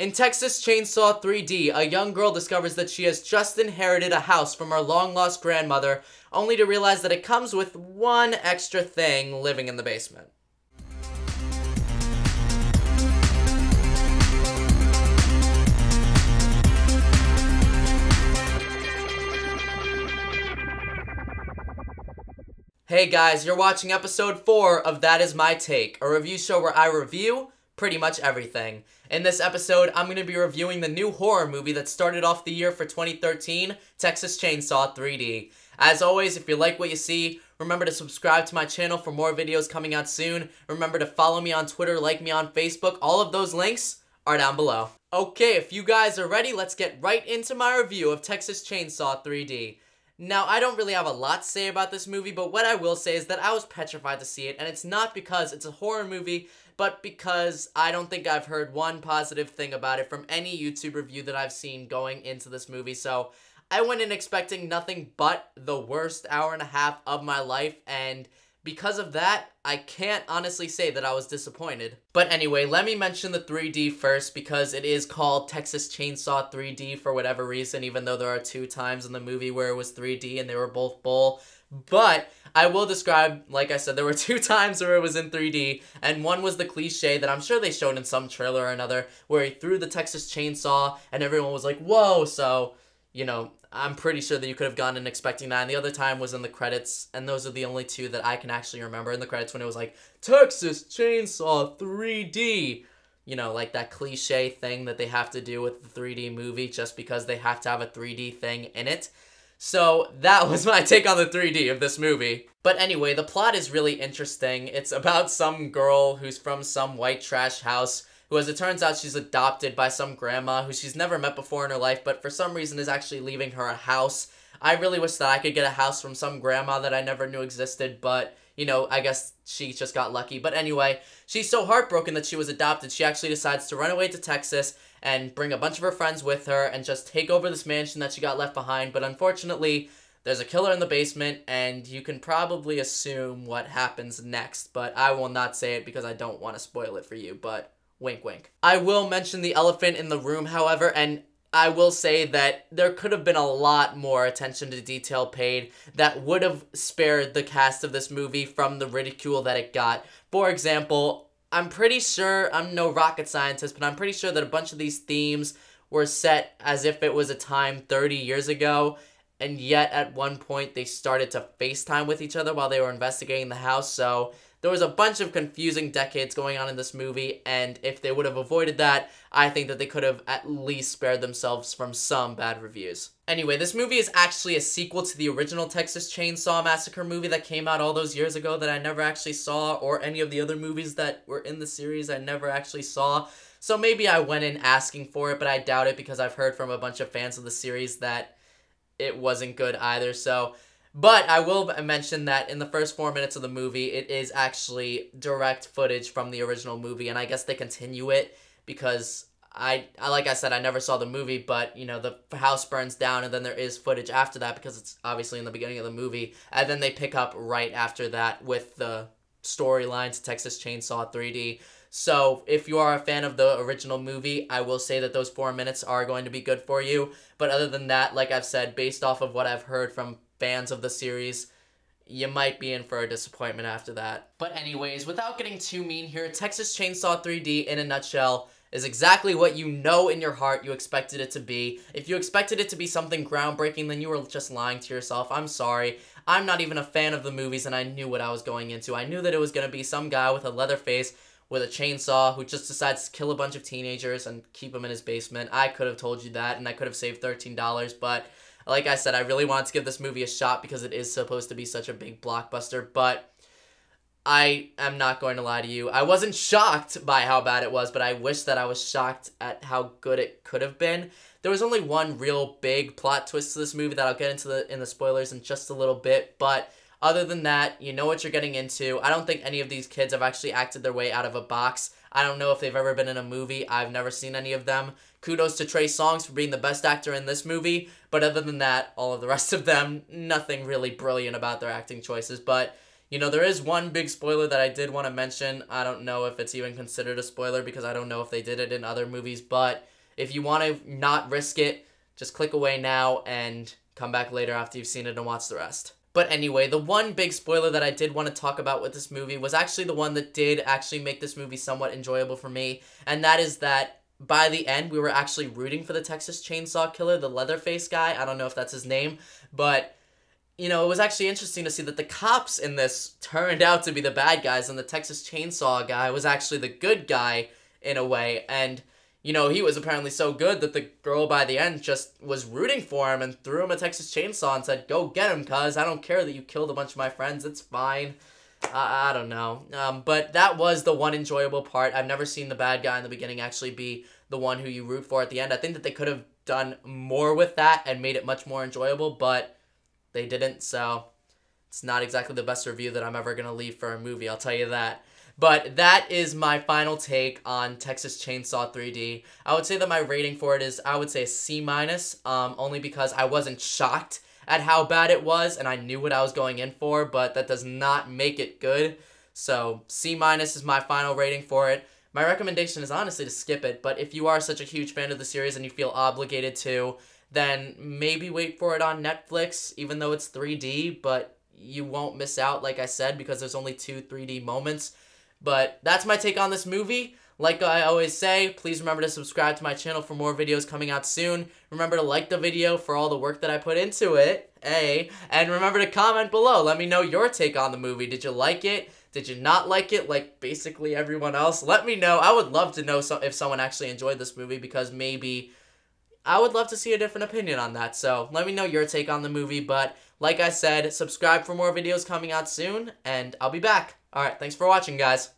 In Texas Chainsaw 3D, a young girl discovers that she has just inherited a house from her long-lost grandmother, only to realize that it comes with one extra thing living in the basement. Hey guys, you're watching episode 4 of That Is My Take, a review show where I review pretty much everything. In this episode, I'm going to be reviewing the new horror movie that started off the year for 2013, Texas Chainsaw 3D. As always, if you like what you see, remember to subscribe to my channel for more videos coming out soon. Remember to follow me on Twitter, like me on Facebook. All of those links are down below. Okay, if you guys are ready, let's get right into my review of Texas Chainsaw 3D. Now, I don't really have a lot to say about this movie, but what I will say is that I was petrified to see it, and it's not because it's a horror movie, but because I don't think I've heard one positive thing about it from any YouTube review that I've seen going into this movie, so I went in expecting nothing but the worst hour and a half of my life, and because of that, I can't honestly say that I was disappointed. But anyway, let me mention the 3D first because it is called Texas Chainsaw 3D for whatever reason, even though there are 2 times in the movie where it was 3D and they were both bull. But I will describe, like I said, there were 2 times where it was in 3D, and one was the cliche that I'm sure they showed in some trailer or another, where he threw the Texas chainsaw and everyone was like, whoa, so, you know, I'm pretty sure that you could have gone in expecting that. And the other time was in the credits, and those are the only 2 that I can actually remember in the credits when it was like, Texas Chainsaw 3D. You know, like that cliche thing that they have to do with the 3D movie just because they have to have a 3D thing in it. So that was my take on the 3D of this movie. But anyway, the plot is really interesting. It's about some girl who's from some white trash house who, as it turns out, she's adopted by some grandma who she's never met before in her life, but for some reason is actually leaving her a house. I really wish that I could get a house from some grandma that I never knew existed, but, you know, I guess she just got lucky. But anyway, she's so heartbroken that she was adopted, she actually decides to run away to Texas and bring a bunch of her friends with her and just take over this mansion that she got left behind. But unfortunately, there's a killer in the basement, and you can probably assume what happens next, but I will not say it because I don't want to spoil it for you, but wink, wink. I will mention the elephant in the room, however, and I will say that there could have been a lot more attention to detail paid that would have spared the cast of this movie from the ridicule that it got. For example, I'm pretty sure, I'm no rocket scientist, but I'm pretty sure that a bunch of these themes were set as if it was a time 30 years ago, and yet at one point they started to FaceTime with each other while they were investigating the house, so there was a bunch of confusing decades going on in this movie, and if they would have avoided that, I think that they could have at least spared themselves from some bad reviews. Anyway, this movie is actually a sequel to the original Texas Chainsaw Massacre movie that came out all those years ago that I never actually saw, or any of the other movies that were in the series I never actually saw. So maybe I went in asking for it, but I doubt it because I've heard from a bunch of fans of the series that it wasn't good either, so. But I will mention that in the first 4 minutes of the movie, it is actually direct footage from the original movie, and I guess they continue it because like I said, I never saw the movie, but, you know, the house burns down, and then there is footage after that because it's obviously in the beginning of the movie, and then they pick up right after that with the storyline to Texas Chainsaw 3D. So, if you are a fan of the original movie, I will say that those 4 minutes are going to be good for you, but other than that, like I've said, based off of what I've heard from fans of the series, you might be in for a disappointment after that. But anyways, without getting too mean here, Texas Chainsaw 3D in a nutshell is exactly what you know in your heart you expected it to be. If you expected it to be something groundbreaking, then you were just lying to yourself. I'm sorry. I'm not even a fan of the movies, and I knew what I was going into. I knew that it was going to be some guy with a leather face with a chainsaw who just decides to kill a bunch of teenagers and keep them in his basement. I could have told you that, and I could have saved $13, but like I said, I really wanted to give this movie a shot because it is supposed to be such a big blockbuster, but I am not going to lie to you. I wasn't shocked by how bad it was, but I wish that I was shocked at how good it could have been. There was only one real big plot twist to this movie that I'll get into in the spoilers in just a little bit, but other than that, you know what you're getting into. I don't think any of these kids have actually acted their way out of a box. I don't know if they've ever been in a movie. I've never seen any of them. Kudos to Trey Songz for being the best actor in this movie, but other than that, all of the rest of them, nothing really brilliant about their acting choices, but You know, there is one big spoiler that I did want to mention. I don't know if it's even considered a spoiler because I don't know if they did it in other movies, but if you want to not risk it, just click away now and come back later after you've seen it and watch the rest. But anyway, the one big spoiler that I did want to talk about with this movie was actually the one that did actually make this movie somewhat enjoyable for me, and that is that by the end, we were actually rooting for the Texas Chainsaw Killer, the Leatherface guy. I don't know if that's his name, but you know, it was actually interesting to see that the cops in this turned out to be the bad guys, and the Texas Chainsaw guy was actually the good guy in a way. And, you know, he was apparently so good that the girl by the end just was rooting for him and threw him a Texas Chainsaw and said, "Go get him, cuz I don't care that you killed a bunch of my friends. It's fine." I don't know. But that was the one enjoyable part. I've never seen the bad guy in the beginning actually be the one who you root for at the end. I think that they could have done more with that and made it much more enjoyable, but they didn't, so it's not exactly the best review that I'm ever going to leave for a movie, I'll tell you that. But that is my final take on Texas Chainsaw 3D. I would say that my rating for it is, I would say a C-, only because I wasn't shocked at how bad it was, and I knew what I was going in for, but that does not make it good. So C- is my final rating for it. My recommendation is honestly to skip it, but if you are such a huge fan of the series and you feel obligated to, then maybe wait for it on Netflix, even though it's 3D, but you won't miss out, like I said, because there's only 2 3D moments. But that's my take on this movie. Like I always say, please remember to subscribe to my channel for more videos coming out soon. Remember to like the video for all the work that I put into it, and remember to comment below. Let me know your take on the movie. Did you like it? Did you not like it, like basically everyone else? Let me know. I would love to know if someone actually enjoyed this movie, because maybe I would love to see a different opinion on that. So let me know your take on the movie. But like I said, subscribe for more videos coming out soon, and I'll be back. Alright, thanks for watching, guys.